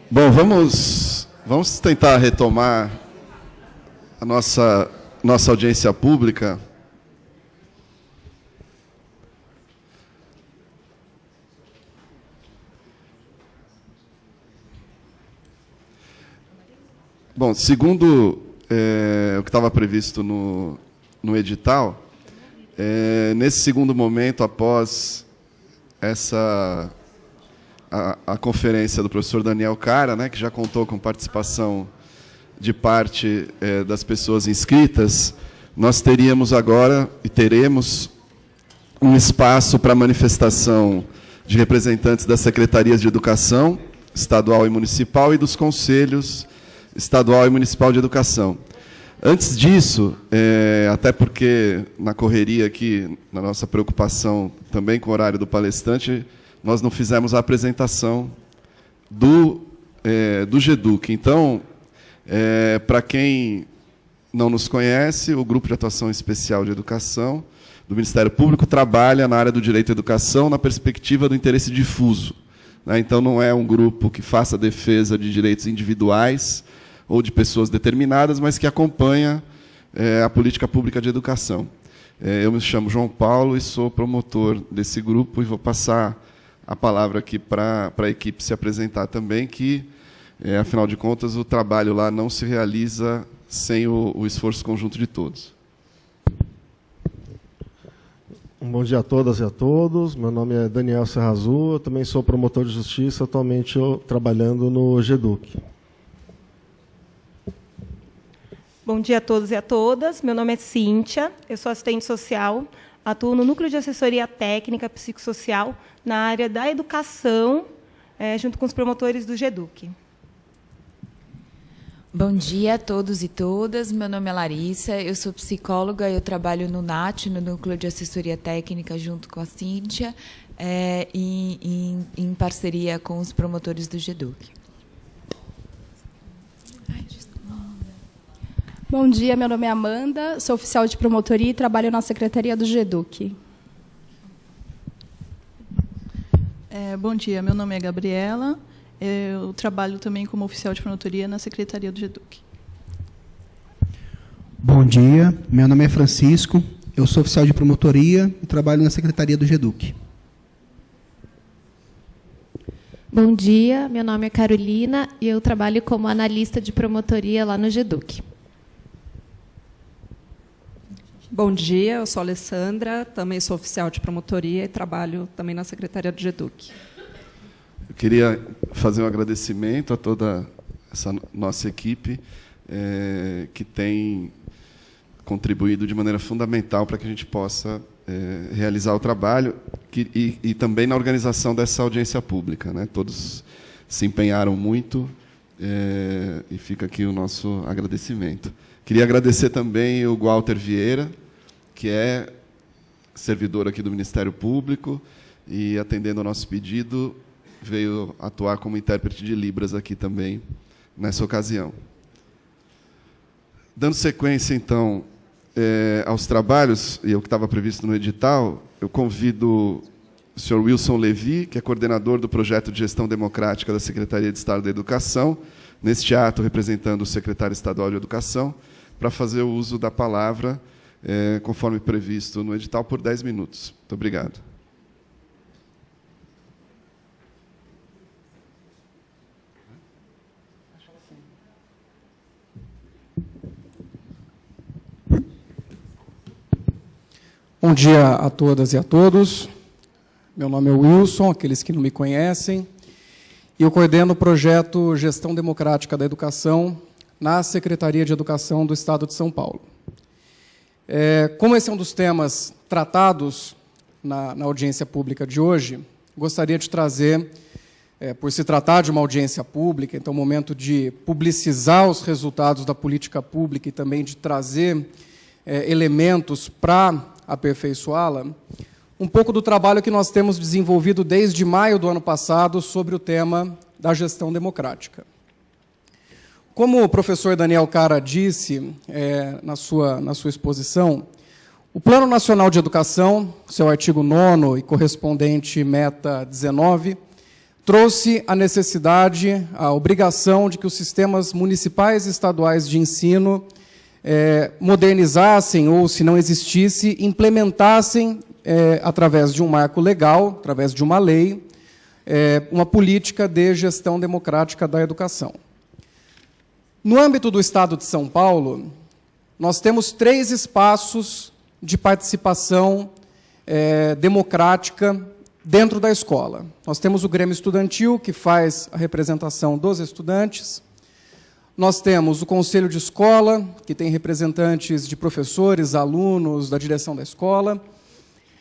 Bom, vamos tentar retomar a nossa audiência pública. Bom, segundo o que estava previsto no edital, nesse segundo momento, após a conferência do professor Daniel Cara, né, que já contou com participação de parte das pessoas inscritas, nós teríamos agora e teremos um espaço para manifestação de representantes das secretarias de educação, estadual e municipal, e dos conselhos estadual e municipal de educação. Antes disso, até porque na correria aqui, na nossa preocupação também com o horário do palestrante, nós não fizemos a apresentação do GEDUC. Então, para quem não nos conhece, o Grupo de Atuação Especial de Educação do Ministério Público trabalha na área do direito à educação na perspectiva do interesse difuso, né? Então, não é um grupo que faça defesa de direitos individuais ou de pessoas determinadas, mas que acompanha a política pública de educação. Eu me chamo João Paulo e sou promotor desse grupo e vou passar a palavra aqui para a equipe se apresentar também, que, afinal de contas, o trabalho lá não se realiza sem o esforço conjunto de todos. Um bom dia a todas e a todos. Meu nome é Daniel Serrazul, eu também sou promotor de justiça, atualmente trabalhando no GEDUC. Bom dia a todos e a todas. Meu nome é Cíntia, eu sou assistente social, atuo no Núcleo de Assessoria Técnica Psicossocial na área da educação, junto com os promotores do GEDUC. Bom dia a todos e todas. Meu nome é Larissa, eu sou psicóloga, eu trabalho no NAT, no Núcleo de Assessoria Técnica, junto com a Cíntia, em parceria com os promotores do GEDUC. Bom dia, meu nome é Amanda, sou oficial de promotoria e trabalho na Secretaria do GEDUC. Bom dia, meu nome é Gabriela, eu trabalho também como oficial de promotoria na Secretaria do GEDUC. Bom dia, meu nome é Francisco, eu sou oficial de promotoria e trabalho na Secretaria do GEDUC. Bom dia, meu nome é Carolina e eu trabalho como analista de promotoria lá no GEDUC. Bom dia, eu sou Alessandra, também sou oficial de promotoria e trabalho também na Secretaria do GEDUC. Eu queria fazer um agradecimento a toda essa nossa equipe, que tem contribuído de maneira fundamental para que a gente possa realizar o trabalho e também na organização dessa audiência pública, né? Todos se empenharam muito e fica aqui o nosso agradecimento. Queria agradecer também o Walter Vieira, que é servidor aqui do Ministério Público e, atendendo ao nosso pedido, veio atuar como intérprete de Libras aqui também, nessa ocasião. Dando sequência, então, aos trabalhos, e o que estava previsto no edital, eu convido o senhor Wilson Levi, que é coordenador do projeto de gestão democrática da Secretaria de Estado da Educação, neste ato representando o secretário estadual de Educação, para fazer o uso da palavra, conforme previsto no edital, por 10 minutos. Muito obrigado. Bom dia a todas e a todos. Meu nome é Wilson, aqueles que não me conhecem, e eu coordeno o projeto Gestão Democrática da Educação na Secretaria de Educação do Estado de São Paulo. Como esse é um dos temas tratados na audiência pública de hoje, gostaria de trazer, por se tratar de uma audiência pública, então, um momento de publicizar os resultados da política pública e também de trazer elementos para aperfeiçoá-la, um pouco do trabalho que nós temos desenvolvido desde maio do ano passado sobre o tema da gestão democrática. Como o professor Daniel Cara disse na sua exposição, O Plano Nacional de Educação, seu artigo 9º e correspondente meta 19, trouxe a necessidade, a obrigação de que os sistemas municipais e estaduais de ensino modernizassem, ou, se não existisse, implementassem, através de um marco legal, através de uma lei, uma política de gestão democrática da educação. No âmbito do Estado de São Paulo, nós temos 3 espaços de participação democrática dentro da escola. Nós temos o Grêmio Estudantil, que faz a representação dos estudantes. Nós temos o Conselho de Escola, que tem representantes de professores, alunos, da direção da escola.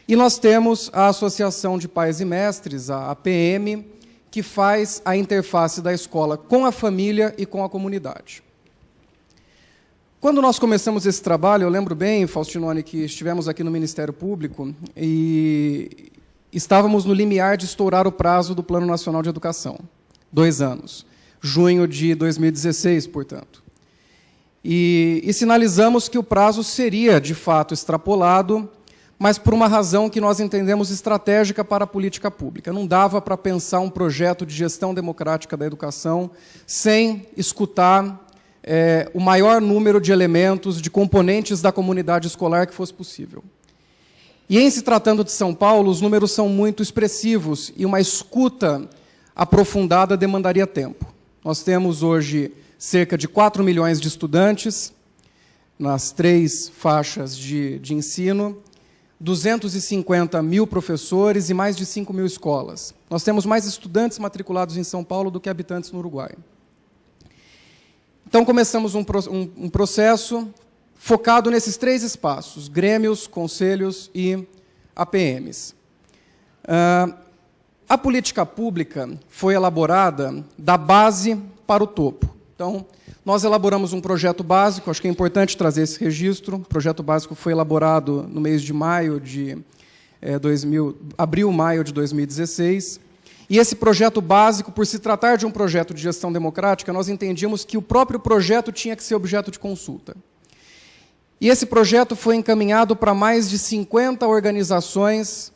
E nós temos a Associação de Pais e Mestres, a APM, que faz a interface da escola com a família e com a comunidade. Quando nós começamos esse trabalho, eu lembro bem, Faustinone, que estivemos aqui no Ministério Público e estávamos no limiar de estourar o prazo do Plano Nacional de Educação. 2 anos. Junho de 2016, portanto. E sinalizamos que o prazo seria, de fato, extrapolado, mas por uma razão que nós entendemos estratégica para a política pública. Não dava para pensar um projeto de gestão democrática da educação sem escutar o maior número de elementos, de componentes da comunidade escolar que fosse possível. E, em se tratando de São Paulo, os números são muito expressivos e uma escuta aprofundada demandaria tempo. Nós temos hoje cerca de 4 milhões de estudantes nas 3 faixas de ensino, 250 mil professores e mais de 5 mil escolas. Nós temos mais estudantes matriculados em São Paulo do que habitantes no Uruguai. Então, começamos um processo focado nesses 3 espaços, grêmios, conselhos e APMs. A política pública foi elaborada da base para o topo. Então, nós elaboramos um projeto básico, acho que é importante trazer esse registro. O projeto básico foi elaborado no mês de maio abril-maio de 2016. E esse projeto básico, por se tratar de um projeto de gestão democrática, nós entendíamos que o próprio projeto tinha que ser objeto de consulta. E esse projeto foi encaminhado para mais de 50 organizações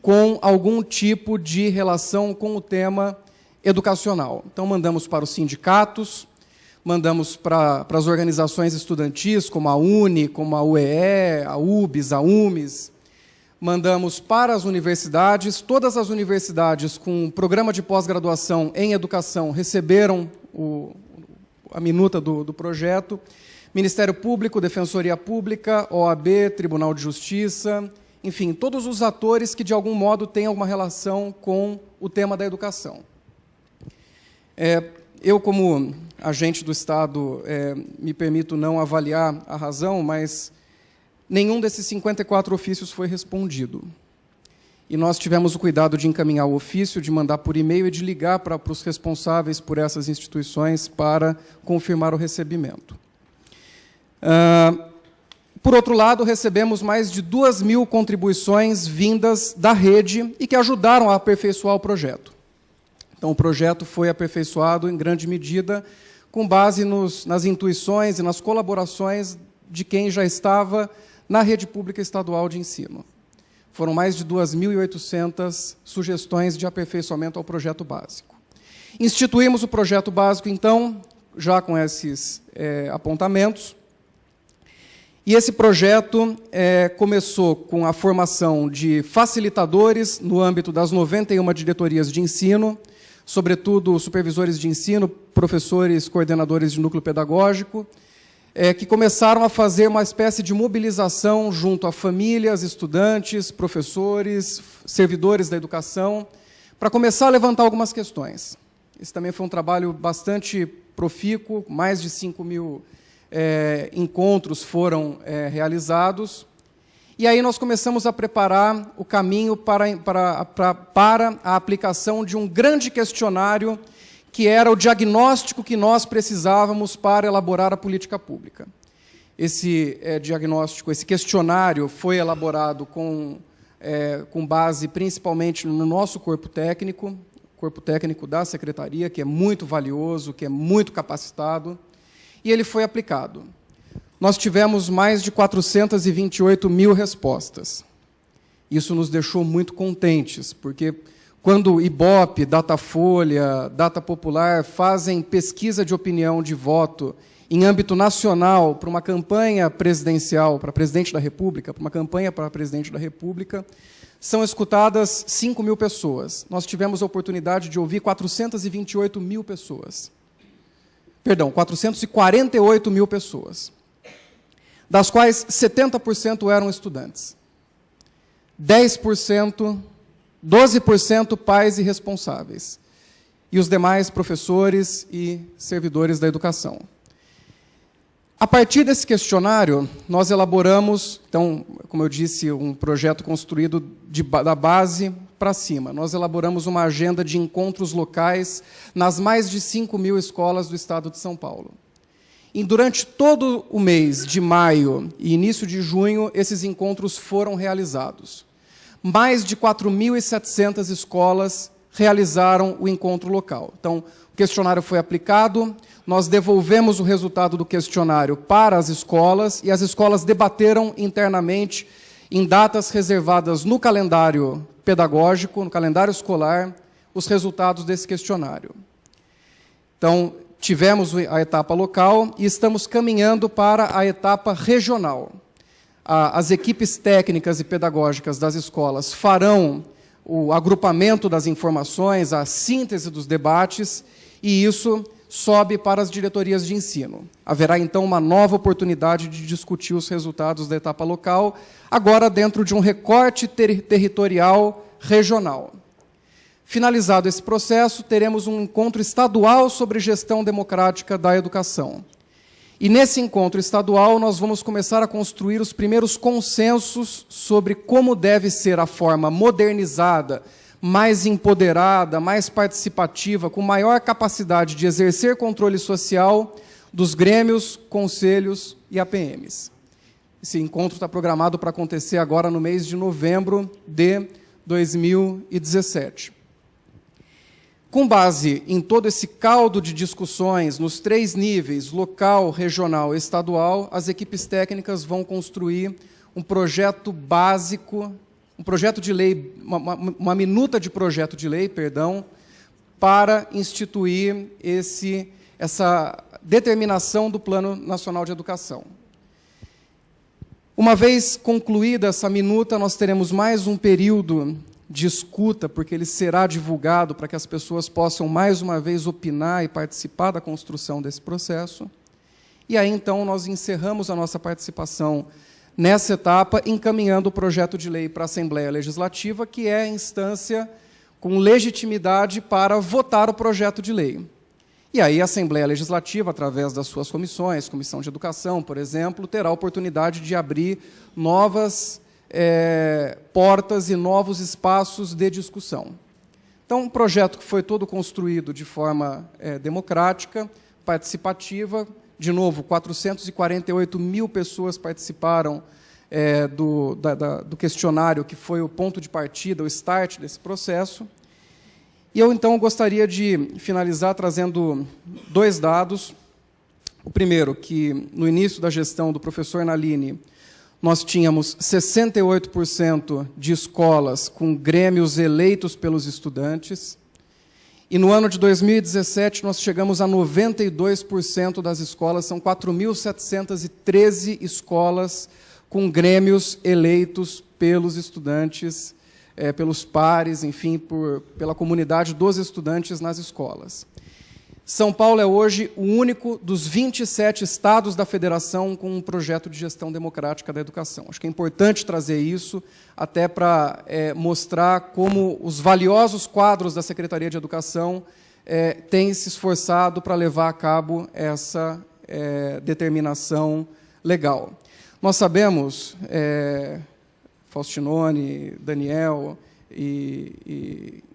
com algum tipo de relação com o tema educacional. Então, mandamos para os sindicatos, mandamos para as organizações estudantis, como a UNE, como a UEE, a UBS, a UMES, mandamos para as universidades. Todas as universidades com programa de pós-graduação em educação receberam a minuta do projeto. Ministério Público, Defensoria Pública, OAB, Tribunal de Justiça, enfim, todos os atores que, de algum modo, têm alguma relação com o tema da educação. Eu, como agente do Estado, me permito não avaliar a razão, mas nenhum desses 54 ofícios foi respondido. E nós tivemos o cuidado de encaminhar o ofício, de mandar por e-mail e de ligar para os responsáveis por essas instituições para confirmar o recebimento. Por outro lado, recebemos mais de 2.000 contribuições vindas da rede e que ajudaram a aperfeiçoar o projeto. Então, o projeto foi aperfeiçoado, em grande medida, com base nas intuições e nas colaborações de quem já estava na rede pública estadual de ensino. Foram mais de 2.800 sugestões de aperfeiçoamento ao projeto básico. Instituímos o projeto básico, então, já com esses apontamentos. E esse projeto começou com a formação de facilitadores no âmbito das 91 diretorias de ensino, sobretudo supervisores de ensino, professores, coordenadores de núcleo pedagógico, que começaram a fazer uma espécie de mobilização junto a famílias, estudantes, professores, servidores da educação, para começar a levantar algumas questões. Esse também foi um trabalho bastante profícuo, mais de 5.000 encontros foram realizados. E aí nós começamos a preparar o caminho para a aplicação de um grande questionário que era o diagnóstico que nós precisávamos para elaborar a política pública. Esse diagnóstico, esse questionário foi elaborado com base principalmente no nosso corpo técnico da Secretaria, que é muito valioso, que é muito capacitado, e ele foi aplicado. nós tivemos mais de 428 mil respostas. Isso nos deixou muito contentes, porque quando o Ibope, Datafolha, Data Popular fazem pesquisa de opinião de voto em âmbito nacional para uma campanha presidencial, para presidente da República, para uma campanha para presidente da República, são escutadas 5 mil pessoas. Nós tivemos a oportunidade de ouvir 428 mil pessoas. Perdão, 448 mil pessoas, das quais 70% eram estudantes. 12% pais e responsáveis, e os demais professores e servidores da educação. A partir desse questionário, nós elaboramos, então, como eu disse, um projeto construído da base para cima. Nós elaboramos uma agenda de encontros locais nas mais de 5 mil escolas do estado de São Paulo. E durante todo o mês de maio e início de junho, esses encontros foram realizados. Mais de 4.700 escolas realizaram o encontro local. Então, o questionário foi aplicado, nós devolvemos o resultado do questionário para as escolas, e as escolas debateram internamente, em datas reservadas no calendário pedagógico, no calendário escolar, os resultados desse questionário. Então, tivemos a etapa local e estamos caminhando para a etapa regional. As equipes técnicas e pedagógicas das escolas farão o agrupamento das informações, a síntese dos debates, e isso sobe para as diretorias de ensino. Haverá, então, uma nova oportunidade de discutir os resultados da etapa local, agora dentro de um recorte territorial regional. Finalizado esse processo, teremos um encontro estadual sobre gestão democrática da educação. E nesse encontro estadual, nós vamos começar a construir os primeiros consensos sobre como deve ser a forma modernizada, mais empoderada, mais participativa, com maior capacidade de exercer controle social dos grêmios, conselhos e APMs. Esse encontro está programado para acontecer agora no mês de novembro de 2017. Com base em todo esse caldo de discussões nos 3 níveis, local, regional e estadual, as equipes técnicas vão construir um projeto básico, um projeto de lei, uma minuta de projeto de lei, perdão, para instituir essa determinação do Plano Nacional de Educação. Uma vez concluída essa minuta, nós teremos mais um período de escuta, porque ele será divulgado para que as pessoas possam, mais uma vez, opinar e participar da construção desse processo. E aí, então, nós encerramos a nossa participação nessa etapa, encaminhando o projeto de lei para a Assembleia Legislativa, que é a instância com legitimidade para votar o projeto de lei. E aí a Assembleia Legislativa, através das suas comissões, Comissão de Educação, por exemplo, terá a oportunidade de abrir novas portas e novos espaços de discussão. Então, um projeto que foi todo construído de forma democrática, participativa. De novo, 448 mil pessoas participaram do questionário, que foi o ponto de partida, o start desse processo. E eu, então, gostaria de finalizar trazendo 2 dados. O primeiro, que no início da gestão do professor Nalini, nós tínhamos 68% de escolas com grêmios eleitos pelos estudantes, e no ano de 2017 nós chegamos a 92% das escolas, são 4.713 escolas com grêmios eleitos pelos estudantes, pelos pares, enfim, pela comunidade dos estudantes nas escolas. São Paulo é hoje o único dos 27 estados da federação com um projeto de gestão democrática da educação. Acho que é importante trazer isso até para mostrar como os valiosos quadros da Secretaria de Educação têm se esforçado para levar a cabo essa determinação legal. Nós sabemos, Faustinone, Daniel,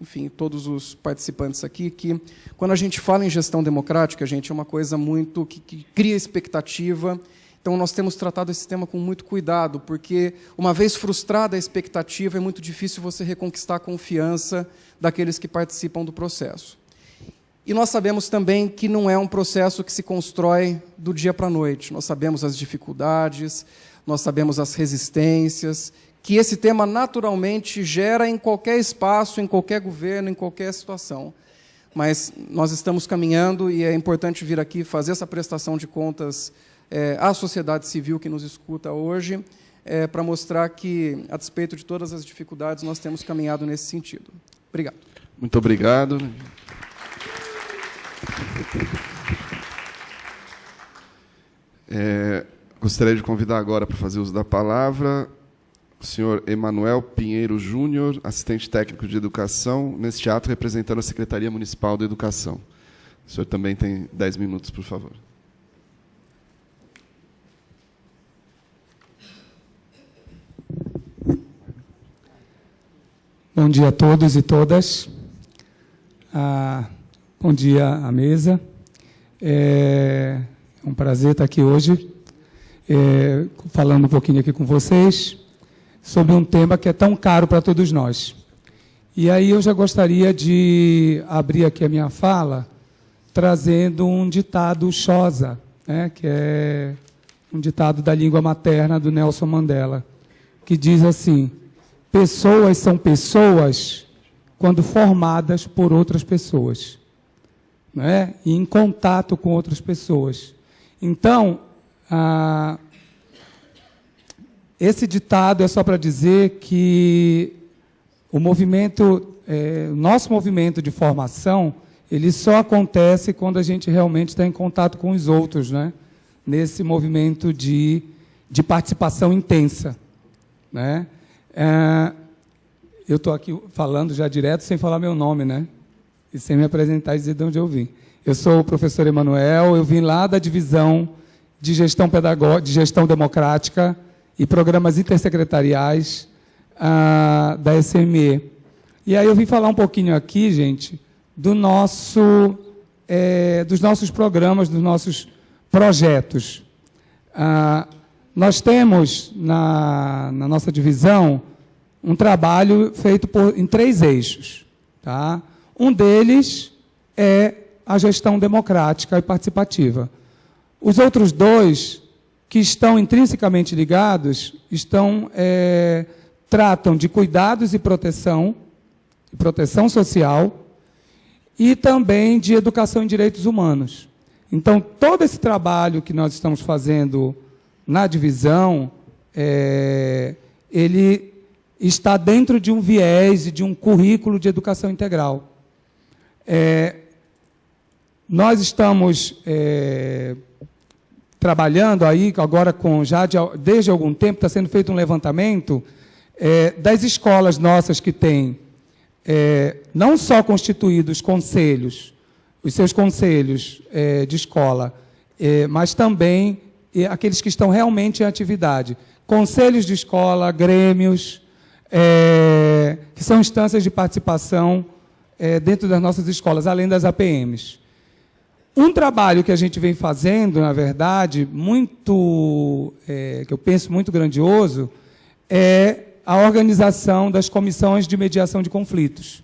enfim, todos os participantes aqui, que quando a gente fala em gestão democrática, gente, é uma coisa muito que cria expectativa. Então, nós temos tratado esse tema com muito cuidado, porque, uma vez frustrada a expectativa, é muito difícil você reconquistar a confiança daqueles que participam do processo. E nós sabemos também que não é um processo que se constrói do dia para a noite. Nós sabemos as dificuldades, nós sabemos as resistências, que esse tema naturalmente gera em qualquer espaço, em qualquer governo, em qualquer situação. Mas nós estamos caminhando e é importante vir aqui fazer essa prestação de contas à sociedade civil que nos escuta hoje, para mostrar que, a despeito de todas as dificuldades, nós temos caminhado nesse sentido. Obrigado. Muito obrigado. Gostaria de convidar agora para fazer uso da palavra o senhor Emanuel Pinheiro Júnior, assistente técnico de educação, neste ato representando a Secretaria Municipal da Educação. O senhor também tem 10 minutos, por favor. Bom dia a todos e todas. Bom dia à mesa. É um prazer estar aqui hoje, falando um pouquinho aqui com vocês sobre um tema que é tão caro para todos nós. E aí eu já gostaria de abrir aqui a minha fala trazendo um ditado Xhosa, né, que é um ditado da língua materna do Nelson Mandela, que diz assim: pessoas são pessoas quando formadas por outras pessoas, né, e em contato com outras pessoas. Então, esse ditado é só para dizer que o nosso movimento de formação, ele só acontece quando a gente realmente está em contato com os outros, né? Nesse movimento de participação intensa, né? Eu estou aqui falando já direto sem falar meu nome, né? E sem me apresentar e dizer de onde eu vim. Eu sou o professor Emanuel, eu vim lá da divisão de gestão pedagógica, de gestão democrática e programas intersecretariais da SME. E aí eu vim falar um pouquinho aqui, gente, dos nossos programas, dos nossos projetos. Nós temos, na nossa divisão, um trabalho feito em 3 eixos. Tá? Um deles é a gestão democrática e participativa. Os outros 2, que estão intrinsecamente ligados, tratam de cuidados e proteção social, e também de educação em direitos humanos. Então, todo esse trabalho que nós estamos fazendo na divisão, ele está dentro de um viés e de um currículo de educação integral. Nós estamos trabalhando aí, agora desde algum tempo, está sendo feito um levantamento das escolas nossas que têm não só constituídos conselhos, os seus conselhos de escola, mas também aqueles que estão realmente em atividade. Conselhos de escola, grêmios, que são instâncias de participação dentro das nossas escolas, além das APMs. Um trabalho que a gente vem fazendo, na verdade, que eu penso muito grandioso, é a organização das comissões de mediação de conflitos,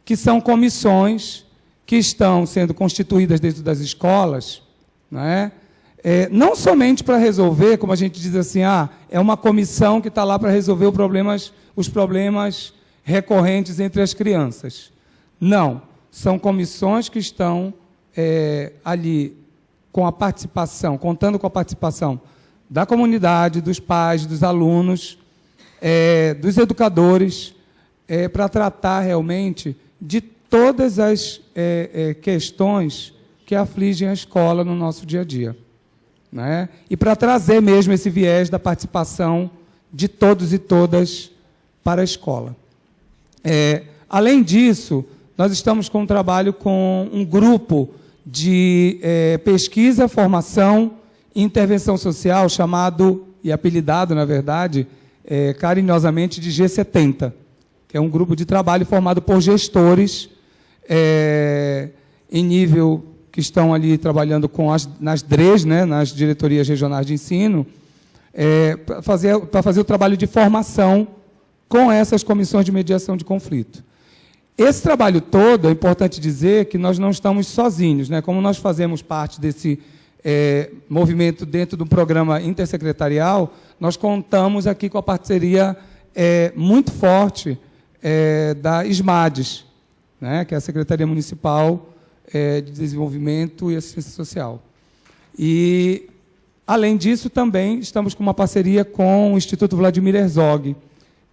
que são comissões que estão sendo constituídas dentro das escolas, né? Não somente para resolver, como a gente diz assim, é uma comissão que está lá para resolver os problemas recorrentes entre as crianças. Não, são comissões que estão ali com a participação, contando com a participação da comunidade, dos pais, dos alunos, dos educadores, para tratar realmente de todas as questões que afligem a escola no nosso dia a dia, né? E para trazer mesmo esse viés da participação de todos e todas para a escola. Além disso, nós estamos com um trabalho com um grupo de pesquisa, formação e intervenção social, chamado, e apelidado, na verdade, carinhosamente de G70, que é um grupo de trabalho formado por gestores em nível que estão ali trabalhando nas DREs, né, nas diretorias regionais de ensino, para fazer o trabalho de formação com essas comissões de mediação de conflito. Esse trabalho todo, é importante dizer que nós não estamos sozinhos, né? Como nós fazemos parte desse movimento dentro do programa intersecretarial, nós contamos aqui com a parceria muito forte da SMADES, né? Que é a Secretaria Municipal de Desenvolvimento e Assistência Social. E, além disso, também estamos com uma parceria com o Instituto Vladimir Herzog,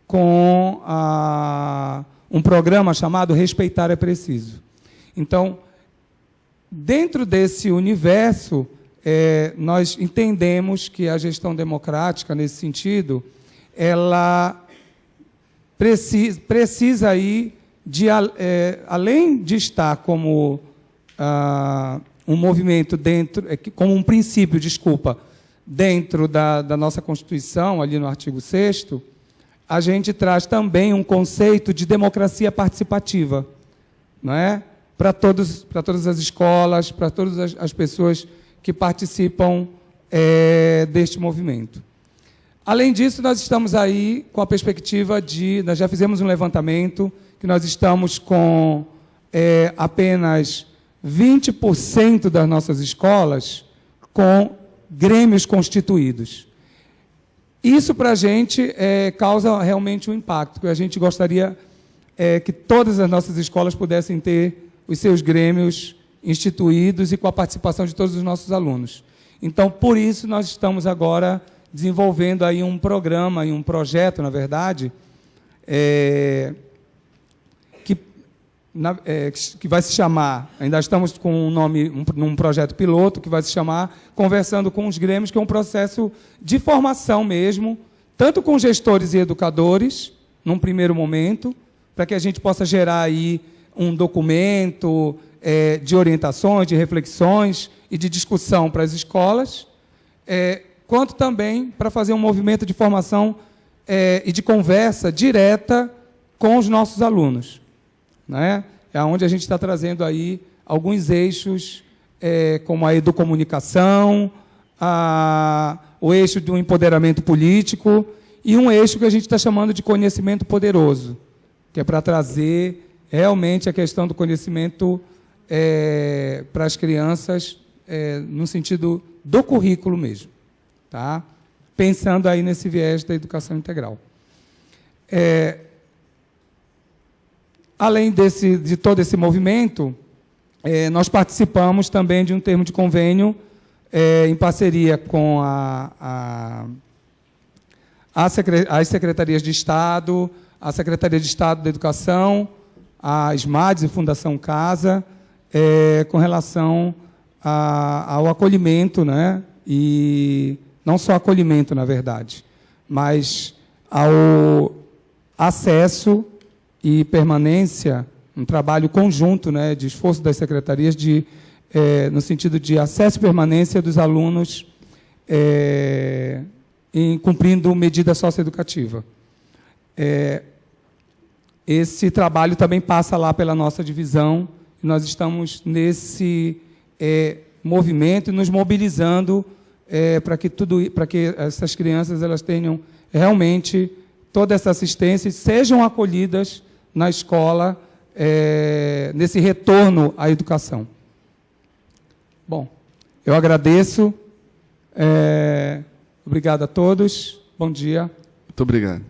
com um programa chamado Respeitar é Preciso. Então, dentro desse universo, nós entendemos que a gestão democrática, nesse sentido, ela precisa aí de, além de estar como um movimento dentro, como um princípio, dentro da nossa Constituição, ali no artigo 6º, a gente traz também um conceito de democracia participativa, não é? Para todas as escolas, para todas as pessoas que participam deste movimento. Além disso, nós estamos aí com a perspectiva nós já fizemos um levantamento, que nós estamos com apenas 20% das nossas escolas com grêmios constituídos. Isso, para a gente, causa realmente um impacto, porque a gente gostaria que todas as nossas escolas pudessem ter os seus grêmios instituídos e com a participação de todos os nossos alunos. Então, por isso, nós estamos agora desenvolvendo aí um programa e um projeto, na verdade, que vai se chamar, ainda estamos com um nome, num projeto piloto, que vai se chamar Conversando com os Grêmios, que é um processo de formação mesmo, tanto com gestores e educadores, num primeiro momento, para que a gente possa gerar aí um documento de orientações, de reflexões e de discussão para as escolas, quanto também para fazer um movimento de formação e de conversa direta com os nossos alunos. Né? É onde a gente está trazendo aí alguns eixos, como a educomunicação, o eixo do empoderamento político e um eixo que a gente está chamando de conhecimento poderoso, que é para trazer realmente a questão do conhecimento para as crianças no sentido do currículo mesmo, tá? Pensando aí nesse viés da educação integral. Além de todo esse movimento, nós participamos também de um termo de convênio em parceria com as secretarias de Estado, a Secretaria de Estado da Educação, a SMADES e Fundação Casa, com relação ao acolhimento, né? E não só acolhimento, na verdade, mas ao acesso e permanência, um trabalho conjunto, né, de esforço das secretarias no sentido de acesso e permanência dos alunos cumprindo medida socioeducativa. Esse trabalho também passa lá pela nossa divisão, e nós estamos nesse movimento e nos mobilizando para que essas crianças elas tenham realmente toda essa assistência e sejam acolhidas na escola, nesse retorno à educação. Bom, eu agradeço. Obrigado a todos. Bom dia. Muito obrigado.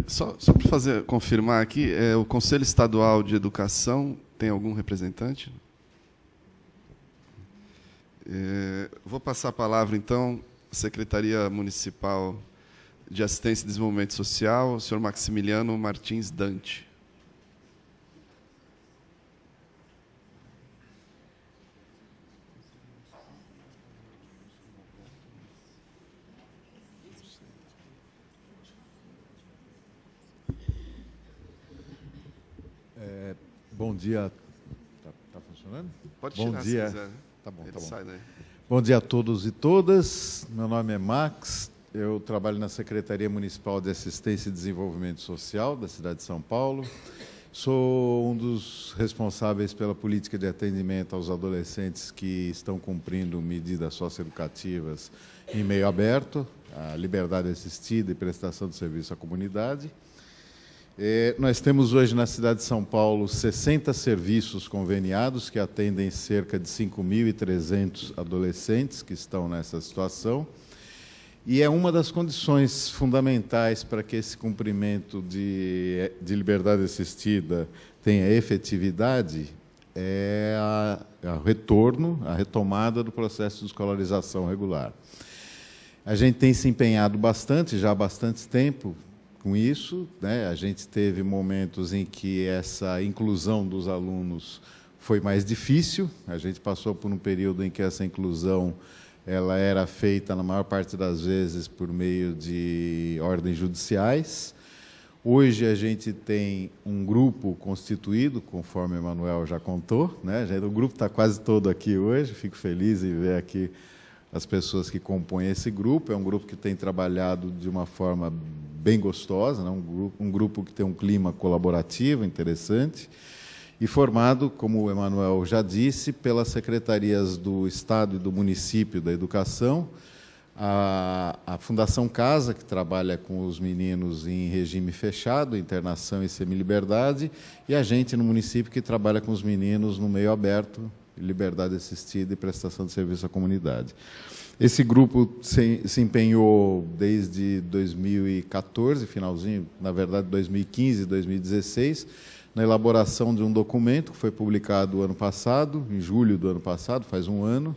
Só para confirmar aqui, o Conselho Estadual de Educação tem algum representante? Vou passar a palavra, então, à Secretaria Municipal de Assistência e Desenvolvimento Social, o senhor Maximiliano Martins Dante. Bom dia. Tá funcionando? Pode tirar, bom dia. se quiser. Tá bom, Ele tá bom. sai daí. Bom dia a todos e todas. Meu nome é Max. Eu trabalho na Secretaria Municipal de Assistência e Desenvolvimento Social da cidade de São Paulo. Sou um dos responsáveis pela política de atendimento aos adolescentes que estão cumprindo medidas socioeducativas em meio aberto, a liberdade assistida e prestação de serviço à comunidade. Nós temos hoje na cidade de São Paulo 60 serviços conveniados que atendem cerca de 5.300 adolescentes que estão nessa situação. E é uma das condições fundamentais para que esse cumprimento de liberdade assistida tenha efetividade o retorno, a retomada do processo de escolarização regular. A gente tem se empenhado bastante, já há bastante tempo, com isso, né? A gente teve momentos em que essa inclusão dos alunos foi mais difícil, a gente passou por um período em que essa inclusão ela era feita, na maior parte das vezes, por meio de ordens judiciais. Hoje a gente tem um grupo constituído, conforme o Emanuel já contou, né? O grupo está quase todo aqui hoje, fico feliz em ver aqui as pessoas que compõem esse grupo. É um grupo que tem trabalhado de uma forma bem gostosa, né? Um grupo que tem um clima colaborativo, interessante, e formado, como o Emanuel já disse, pelas secretarias do Estado e do Município da Educação, a Fundação Casa, que trabalha com os meninos em regime fechado, internação e semiliberdade, e a gente no município que trabalha com os meninos no meio aberto, liberdade assistida e prestação de serviço à comunidade. Esse grupo se empenhou desde 2014, finalzinho, na verdade, 2015, 2016, na elaboração de um documento que foi publicado ano passado, em julho do ano passado, faz um ano,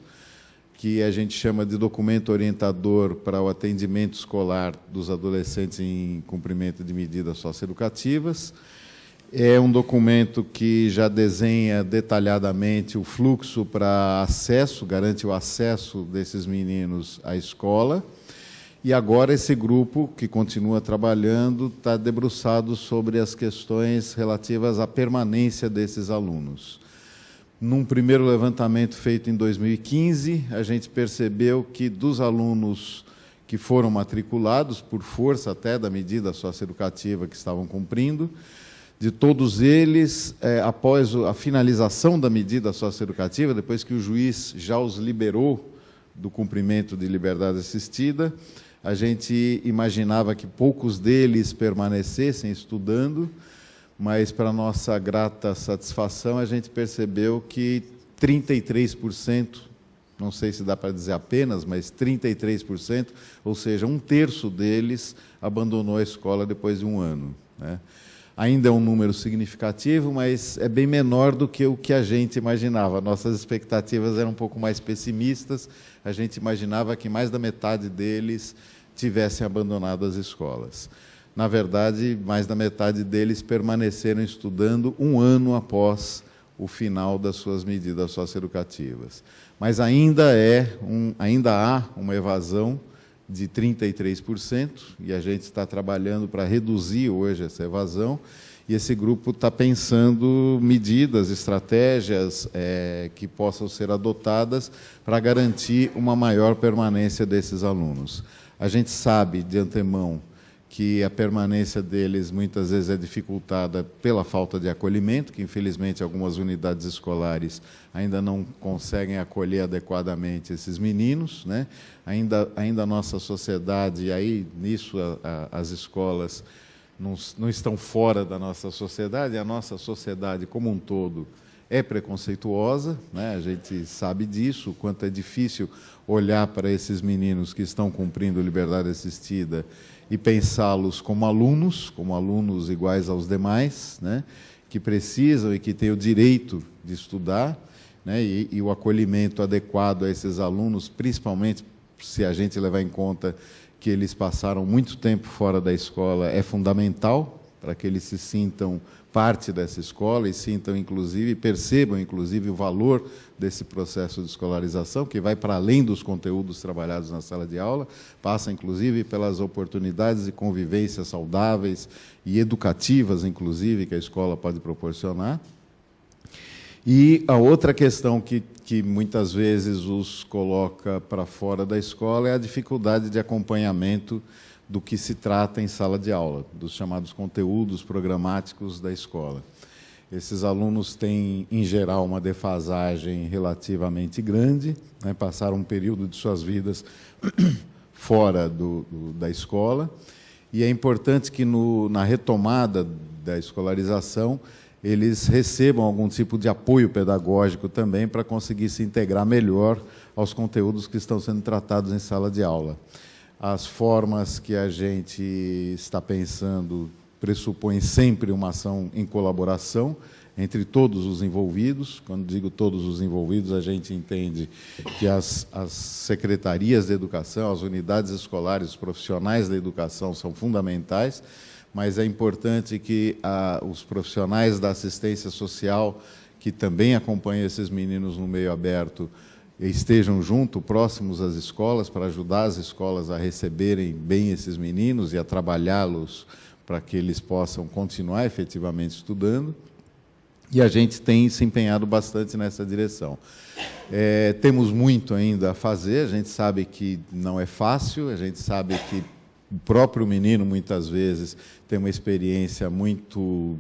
que a gente chama de documento orientador para o atendimento escolar dos adolescentes em cumprimento de medidas socioeducativas. É um documento que já desenha detalhadamente o fluxo para acesso, garante o acesso desses meninos à escola. E agora esse grupo, que continua trabalhando, está debruçado sobre as questões relativas à permanência desses alunos. Num primeiro levantamento feito em 2015, a gente percebeu que dos alunos que foram matriculados, por força até da medida socioeducativa que estavam cumprindo, de todos eles, após a finalização da medida socioeducativa, depois que o juiz já os liberou do cumprimento de liberdade assistida, a gente imaginava que poucos deles permanecessem estudando, mas, para nossa grata satisfação, a gente percebeu que 33%, não sei se dá para dizer apenas, mas 33%, ou seja, 1/3 deles abandonou a escola depois de um ano, né? Ainda é um número significativo, mas é bem menor do que o que a gente imaginava. Nossas expectativas eram um pouco mais pessimistas, a gente imaginava que mais da metade deles tivessem abandonado as escolas. Na verdade, mais da metade deles permaneceram estudando um ano após o final das suas medidas socioeducativas. Mas ainda há uma evasão de 33%, e a gente está trabalhando para reduzir hoje essa evasão, e esse grupo está pensando medidas, estratégias que possam ser adotadas para garantir uma maior permanência desses alunos. A gente sabe, de antemão, que a permanência deles muitas vezes é dificultada pela falta de acolhimento, que infelizmente algumas unidades escolares ainda não conseguem acolher adequadamente esses meninos, né? Ainda a nossa sociedade, e aí nisso as escolas não estão fora da nossa sociedade, a nossa sociedade como um todo é preconceituosa, né? A gente sabe disso, o quanto é difícil olhar para esses meninos que estão cumprindo liberdade assistida e pensá-los como alunos iguais aos demais, né? Que precisam e que têm o direito de estudar, né? E o acolhimento adequado a esses alunos, principalmente se a gente levar em conta que eles passaram muito tempo fora da escola, é fundamental para que eles se sintam parte dessa escola e sintam, inclusive, percebam, inclusive, o valor desse processo de escolarização, que vai para além dos conteúdos trabalhados na sala de aula, passa, inclusive, pelas oportunidades de convivência saudáveis e educativas, inclusive, que a escola pode proporcionar. E a outra questão que muitas vezes os coloca para fora da escola é a dificuldade de acompanhamento do que se trata em sala de aula, dos chamados conteúdos programáticos da escola. Esses alunos têm, em geral, uma defasagem relativamente grande, né? Passaram um período de suas vidas fora da escola. E é importante que, na retomada da escolarização, eles recebam algum tipo de apoio pedagógico também para conseguir se integrar melhor aos conteúdos que estão sendo tratados em sala de aula. As formas que a gente está pensando pressupõem sempre uma ação em colaboração entre todos os envolvidos. Quando digo todos os envolvidos, a gente entende que as secretarias de educação, as unidades escolares, os profissionais da educação são fundamentais, mas é importante que os profissionais da assistência social, que também acompanham esses meninos no meio aberto, estejam junto, próximos às escolas, para ajudar as escolas a receberem bem esses meninos e a trabalhá-los para que eles possam continuar efetivamente estudando. E a gente tem se empenhado bastante nessa direção. Temos muito ainda a fazer, a gente sabe que não é fácil, a gente sabe que o próprio menino, muitas vezes, tem uma experiência muito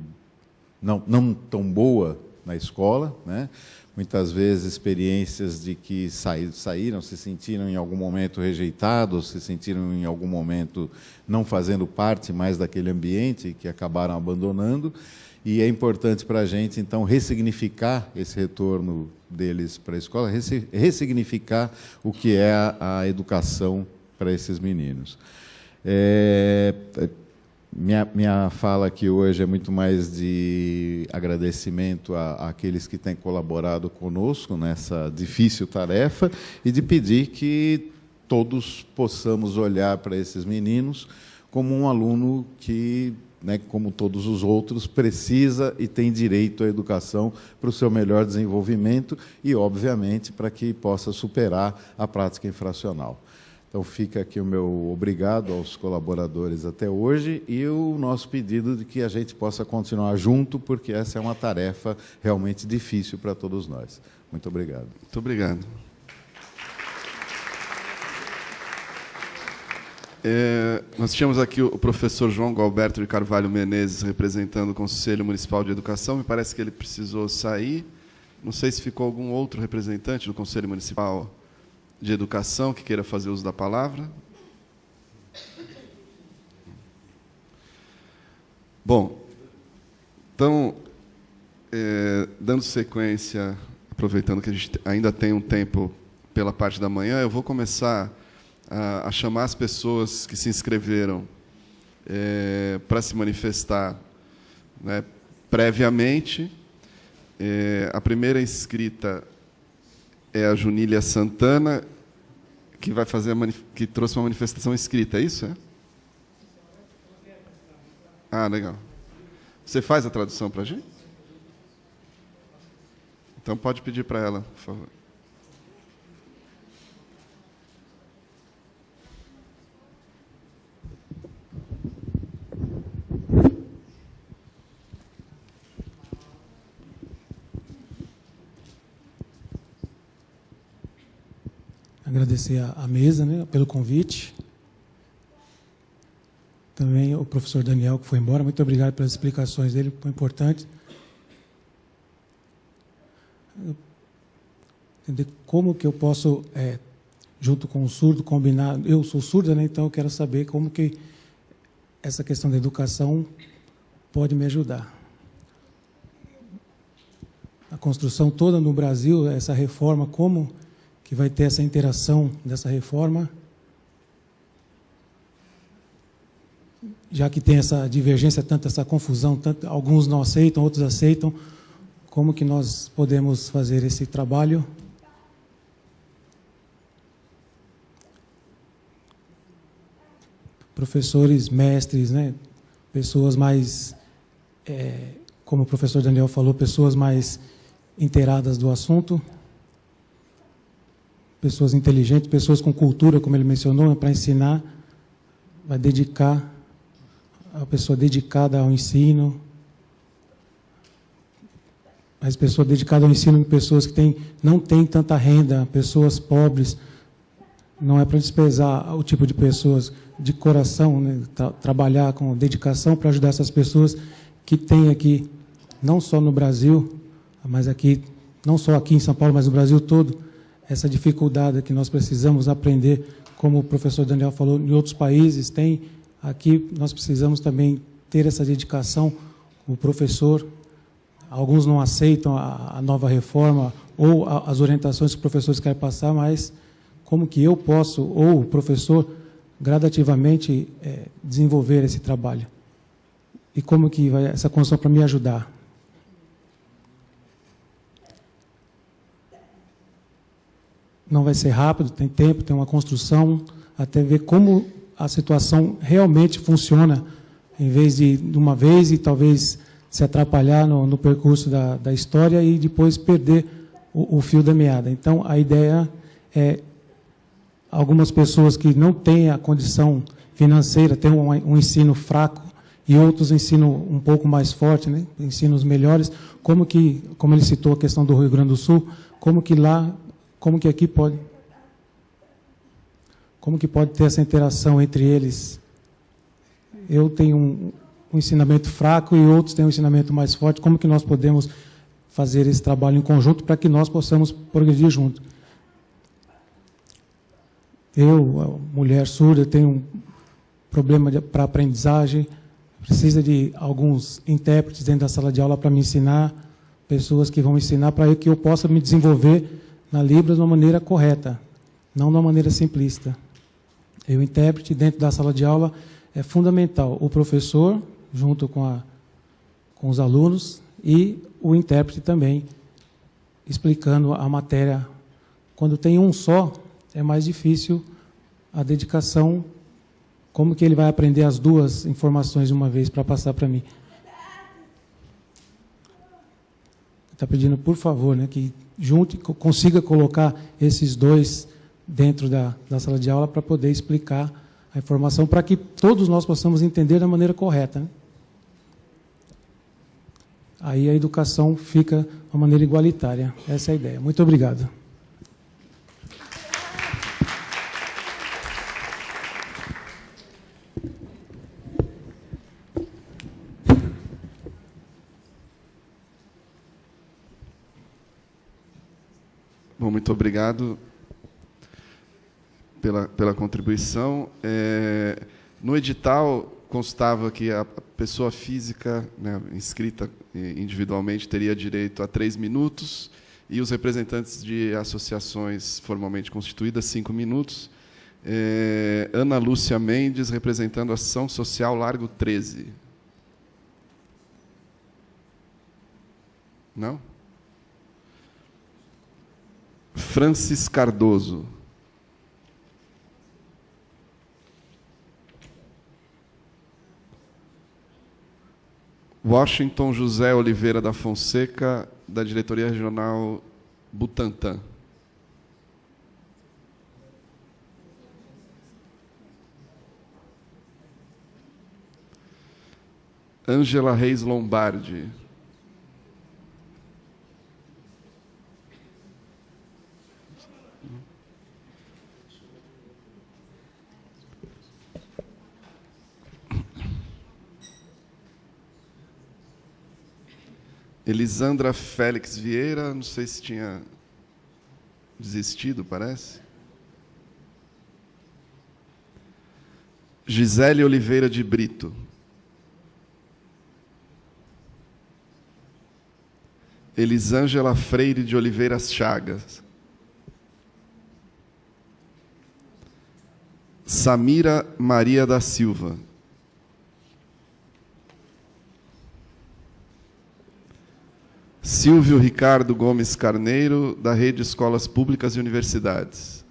não tão boa na escola, né? Muitas vezes experiências de que saíram, se sentiram em algum momento rejeitados, se sentiram em algum momento não fazendo parte mais daquele ambiente, que acabaram abandonando. E é importante para a gente, então, ressignificar esse retorno deles para a escola, ressignificar o que é a educação para esses meninos. Minha fala aqui hoje é muito mais de agradecimento àqueles que têm colaborado conosco nessa difícil tarefa e de pedir que todos possamos olhar para esses meninos como um aluno que, como todos os outros, precisa e tem direito à educação para o seu melhor desenvolvimento e, obviamente, para que possa superar a prática infracional. Então, fica aqui o meu obrigado aos colaboradores até hoje e o nosso pedido de que a gente possa continuar junto, porque essa é uma tarefa realmente difícil para todos nós. Muito obrigado. Muito obrigado. Nós tínhamos aqui o professor João Galberto de Carvalho Menezes representando o Conselho Municipal de Educação. Me parece que ele precisou sair. Não sei se ficou algum outro representante do Conselho Municipal de Educação que queira fazer uso da palavra. Bom, então, dando sequência, aproveitando que a gente ainda tem um tempo pela parte da manhã, eu vou começar a chamar as pessoas que se inscreveram para se manifestar, né, previamente. A primeira inscrita é a Junília Santana, que vai fazer que trouxe uma manifestação escrita, é isso? Ah, legal. Você faz a tradução para a gente? Então pode pedir para ela, por favor. Agradecer à mesa, né, pelo convite. Também o professor Daniel, que foi embora. Muito obrigado pelas explicações dele, foi importante. Entender como que eu posso, junto com o surdo, combinar... Eu sou surda, né, então eu quero saber como que essa questão da educação pode me ajudar. A construção toda no Brasil, essa reforma, como que vai ter essa interação dessa reforma, já que tem essa divergência, tanta essa confusão, alguns não aceitam, outros aceitam, como que nós podemos fazer esse trabalho? Professores, mestres, né? Pessoas mais, como o professor Daniel falou, pessoas mais inteiradas do assunto, pessoas inteligentes, pessoas com cultura, como ele mencionou, para ensinar, vai dedicar, a pessoa dedicada ao ensino, as pessoas dedicadas ao ensino, pessoas que não têm tanta renda, pessoas pobres, não é para desprezar o tipo de pessoas de coração, né, trabalhar com dedicação para ajudar essas pessoas que têm aqui, não só no Brasil, mas aqui, não só aqui em São Paulo, mas no Brasil todo, essa dificuldade que nós precisamos aprender como o professor Daniel falou, em outros países tem. Aqui nós precisamos também ter essa dedicação. O professor, alguns não aceitam a nova reforma ou as orientações que os professores querem passar, mas como que eu posso, ou o professor, gradativamente desenvolver esse trabalho? E como que vai essa construção para me ajudar? Não vai ser rápido, tem tempo, tem uma construção, até ver como a situação realmente funciona, em vez de uma vez e talvez se atrapalhar no percurso da história e depois perder o fio da meada. Então, a ideia é algumas pessoas que não têm a condição financeira, têm um ensino fraco e outros ensino um pouco mais forte, né? Ensinos melhores, como ele citou a questão do Rio Grande do Sul, como que aqui pode ter essa interação entre eles? Eu tenho um ensinamento fraco e outros têm um ensinamento mais forte. Como que nós podemos fazer esse trabalho em conjunto para que nós possamos progredir juntos? Eu, mulher surda, tenho um problema para aprendizagem, precisa de alguns intérpretes dentro da sala de aula para me ensinar, pessoas que vão me ensinar para que eu possa me desenvolver na Libras de uma maneira correta, não de uma maneira simplista. E o intérprete dentro da sala de aula é fundamental. O professor, junto com os alunos, e o intérprete também, explicando a matéria. Quando tem um só, é mais difícil a dedicação, como que ele vai aprender as duas informações de uma vez para passar para mim. Está pedindo, por favor, né, que junte, consiga colocar esses dois dentro da sala de aula para poder explicar a informação, para que todos nós possamos entender da maneira correta, né? Aí a educação fica de uma maneira igualitária. Essa é a ideia. Muito obrigado. Bom, muito obrigado pela contribuição. No edital constava que a pessoa física, né, inscrita individualmente teria direito a 3 minutos e os representantes de associações formalmente constituídas 5 minutos. Ana Lúcia Mendes, representando a Ação Social Largo 13. Não? Francis Cardoso. Washington José Oliveira da Fonseca, da Diretoria Regional Butantã. Ângela Reis Lombardi. Elisandra Félix Vieira, não sei se tinha desistido, parece. Gisele Oliveira de Brito. Elisângela Freire de Oliveira Chagas. Samira Maria da Silva. Silvio Ricardo Gomes Carneiro, da Rede Escolas Públicas e Universidades.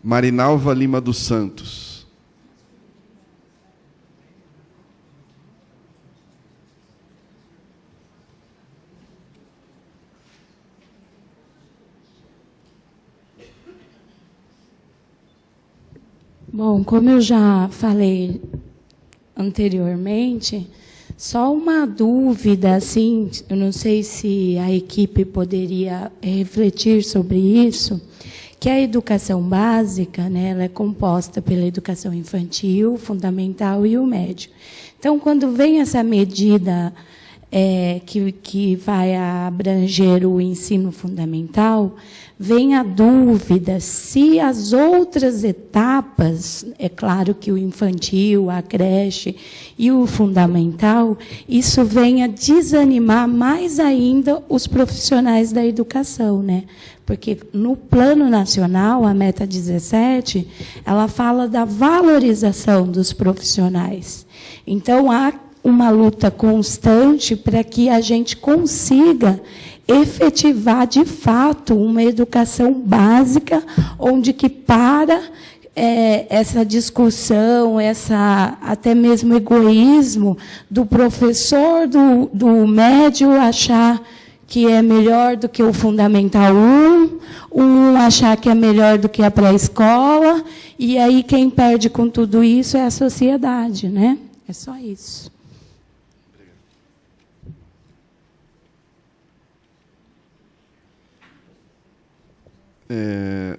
Marinalva Lima dos Santos. Bom, como eu já falei anteriormente, só uma dúvida, assim, eu não sei se a equipe poderia refletir sobre isso, que a educação básica, né, ela é composta pela educação infantil, fundamental e o médio. Então, quando vem essa medida que vai abranger o ensino fundamental, vem a dúvida se as outras etapas, é claro que o infantil, a creche e o fundamental, isso venha desanimar mais ainda os profissionais da educação, né? Porque no Plano Nacional, a Meta 17, ela fala da valorização dos profissionais. Então, há uma luta constante para que a gente consiga efetivar, de fato, uma educação básica, onde que essa discussão, até mesmo egoísmo do professor, do médio achar que é melhor do que o Fundamental 1, achar que é melhor do que a pré-escola, e aí quem perde com tudo isso é a sociedade, né? É só isso.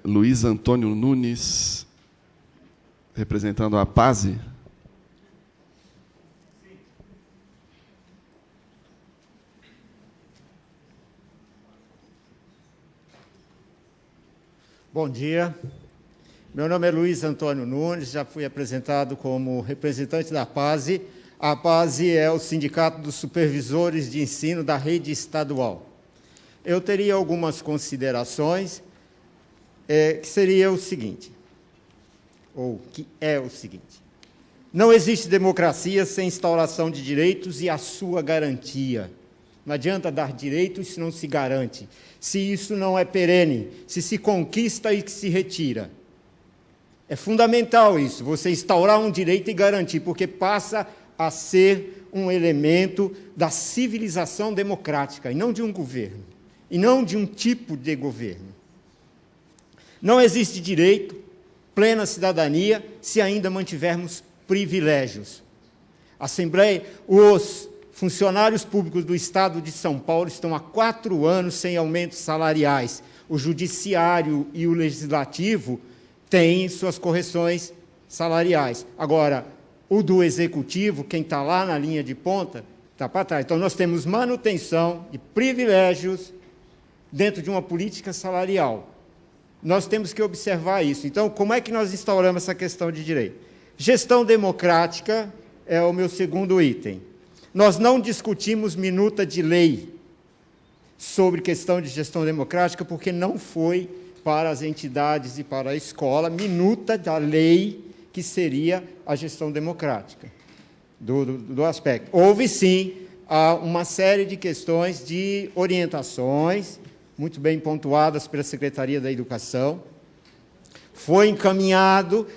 Luiz Antônio Nunes, representando a PASE. Bom dia. Meu nome é Luiz Antônio Nunes, já fui apresentado como representante da PASE. A PASE é o Sindicato dos Supervisores de Ensino da Rede Estadual. Eu teria algumas considerações, que seria o seguinte, ou que é o seguinte: não existe democracia sem instauração de direitos e a sua garantia. Não adianta dar direitos se não se garante, se isso não é perene, se conquista e que se retira. É fundamental isso, você instaurar um direito e garantir, porque passa a ser um elemento da civilização democrática, e não de um governo, e não de um tipo de governo. Não existe direito, plena cidadania, se ainda mantivermos privilégios. Os funcionários públicos do Estado de São Paulo estão há 4 anos sem aumentos salariais. O Judiciário e o Legislativo têm suas correções salariais. Agora, o do Executivo, quem está lá na linha de ponta, está para trás. Então, nós temos manutenção de privilégios dentro de uma política salarial. Nós temos que observar isso. Então, como é que nós instauramos essa questão de direito? Gestão democrática é o meu segundo item. Nós não discutimos minuta de lei sobre questão de gestão democrática, porque não foi para as entidades e para a escola minuta da lei que seria a gestão democrática, do aspecto. Houve, sim, uma série de questões de orientações, muito bem pontuadas pela Secretaria da Educação. Foi encaminhado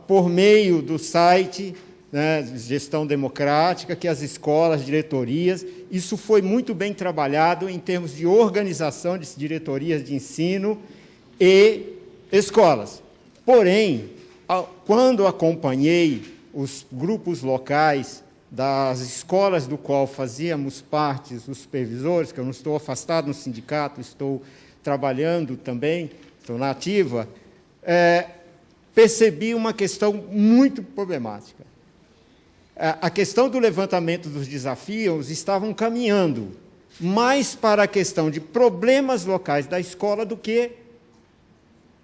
por meio do site, né, Gestão Democrática, que as escolas, diretorias, isso foi muito bem trabalhado em termos de organização de diretorias de ensino e escolas. Porém, quando acompanhei os grupos locais das escolas do qual fazíamos parte, os supervisores, que eu não estou afastado no sindicato, estou trabalhando também, estou na ativa, percebi uma questão muito problemática. A questão do levantamento dos desafios estavam caminhando mais para a questão de problemas locais da escola do que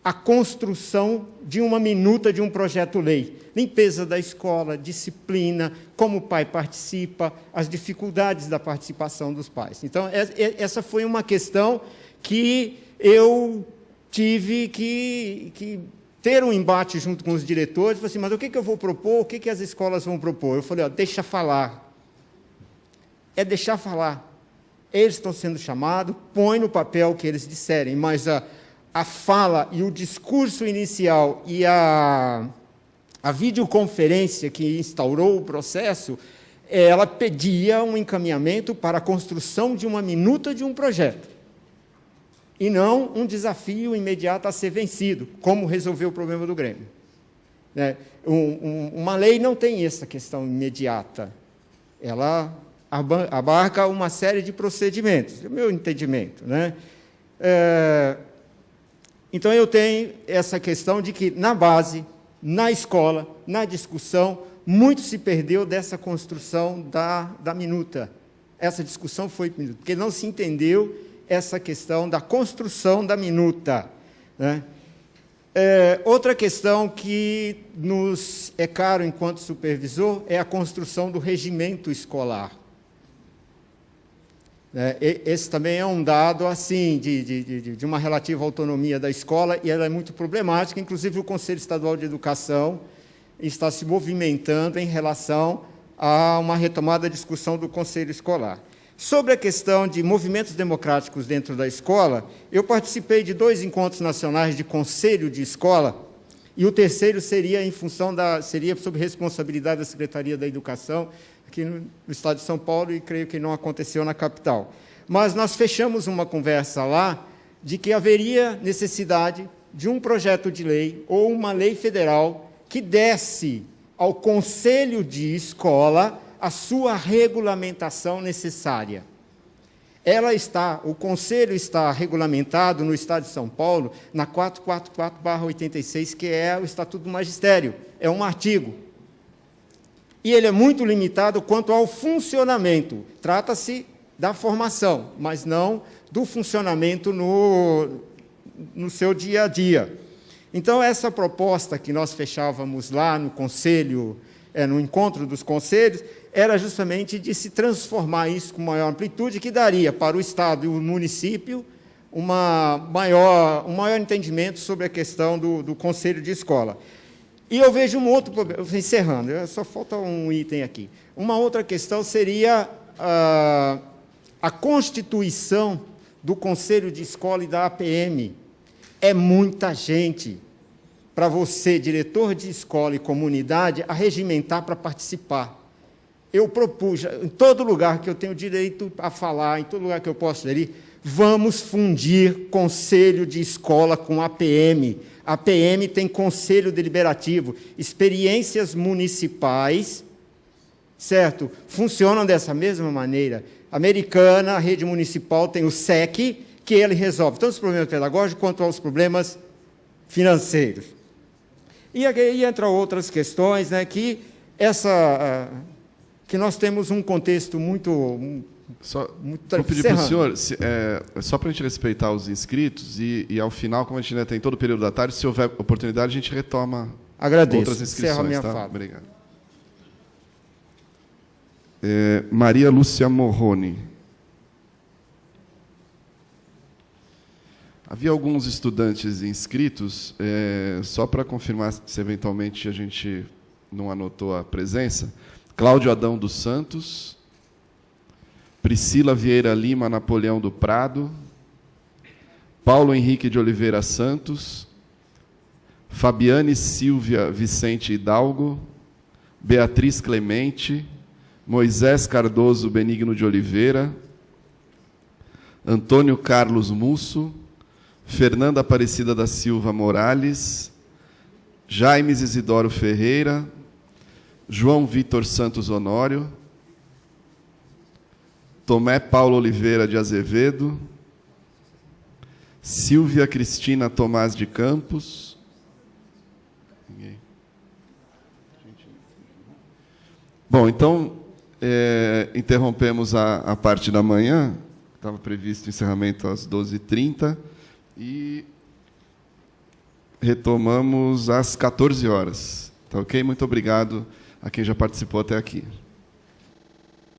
a construção de uma minuta de um projeto-lei. Limpeza da escola, disciplina, como o pai participa, as dificuldades da participação dos pais. Então, essa foi uma questão que eu tive que ter um embate junto com os diretores. Falei assim, mas o que eu vou propor? O que as escolas vão propor? Eu falei, deixa falar. É deixar falar. Eles estão sendo chamados, põe no papel o que eles disserem, mas a fala e o discurso inicial e a videoconferência que instaurou o processo, ela pedia um encaminhamento para a construção de uma minuta de um projeto, e não um desafio imediato a ser vencido, como resolver o problema do Grêmio. Uma lei não tem essa questão imediata, ela abarca uma série de procedimentos, é o meu entendimento, né? Então, eu tenho essa questão de que, na base, na escola, na discussão, muito se perdeu dessa construção da minuta. essa discussão foi porque não se entendeu essa questão da construção da minuta, né? Outra questão que nos é caro enquanto supervisor é a construção do regimento escolar. Esse também é um dado assim de uma relativa autonomia da escola, e ela é muito problemática. Inclusive, o Conselho Estadual de Educação está se movimentando em relação a uma retomada da discussão do Conselho Escolar. Sobre a questão de movimentos democráticos dentro da escola, eu participei de 2 encontros nacionais de conselho de escola, e o terceiro seria seria sob responsabilidade da Secretaria da Educação, aqui no estado de São Paulo, e creio que não aconteceu na capital. Mas nós fechamos uma conversa lá de que haveria necessidade de um projeto de lei ou uma lei federal que desse ao conselho de escola a sua regulamentação necessária. O conselho está regulamentado no Estado de São Paulo na 444/86, que é o Estatuto do Magistério, é um artigo. E ele é muito limitado quanto ao funcionamento. Trata-se da formação, mas não do funcionamento no seu dia a dia. Então, essa proposta que nós fechávamos lá no conselho, no encontro dos conselhos, era justamente de se transformar isso com maior amplitude, que daria para o Estado e o município um maior entendimento sobre a questão do conselho de escola. E eu vejo um outro problema, encerrando, só falta um item aqui. Uma outra questão seria a constituição do conselho de escola e da APM. É muita gente para você, diretor de escola e comunidade, arregimentar para participar. Eu propus, em todo lugar que eu tenho direito a falar, em todo lugar que eu posso ir, vamos fundir conselho de escola com APM. A APM tem conselho deliberativo. Experiências municipais, certo? Funcionam dessa mesma maneira. Americana, a rede municipal tem o SEC, que ele resolve tanto os problemas pedagógicos quanto aos problemas financeiros. E aí entram outras questões, né, que nós temos um contexto muito vou pedir para o senhor, só para a gente respeitar os inscritos, e ao final, como a gente ainda tem todo o período da tarde, se houver oportunidade, a gente retoma outras inscrições. Encerro a minha tá? fala. Obrigado. Maria Lúcia Morrone. Havia alguns estudantes inscritos, só para confirmar se eventualmente a gente não anotou a presença. Cláudio Adão dos Santos, Priscila Vieira Lima Napoleão do Prado, Paulo Henrique de Oliveira Santos, Fabiane Silvia Vicente Hidalgo, Beatriz Clemente, Moisés Cardoso Benigno de Oliveira, Antônio Carlos Musso, Fernanda Aparecida da Silva Morales, Jaimes Isidoro Ferreira, João Vitor Santos Honório, Tomé Paulo Oliveira de Azevedo, Silvia Cristina Tomás de Campos, bom, então interrompemos a parte da manhã, estava previsto o encerramento às 12h30, e retomamos às 14 horas. Tá ok? Muito obrigado a quem já participou até aqui.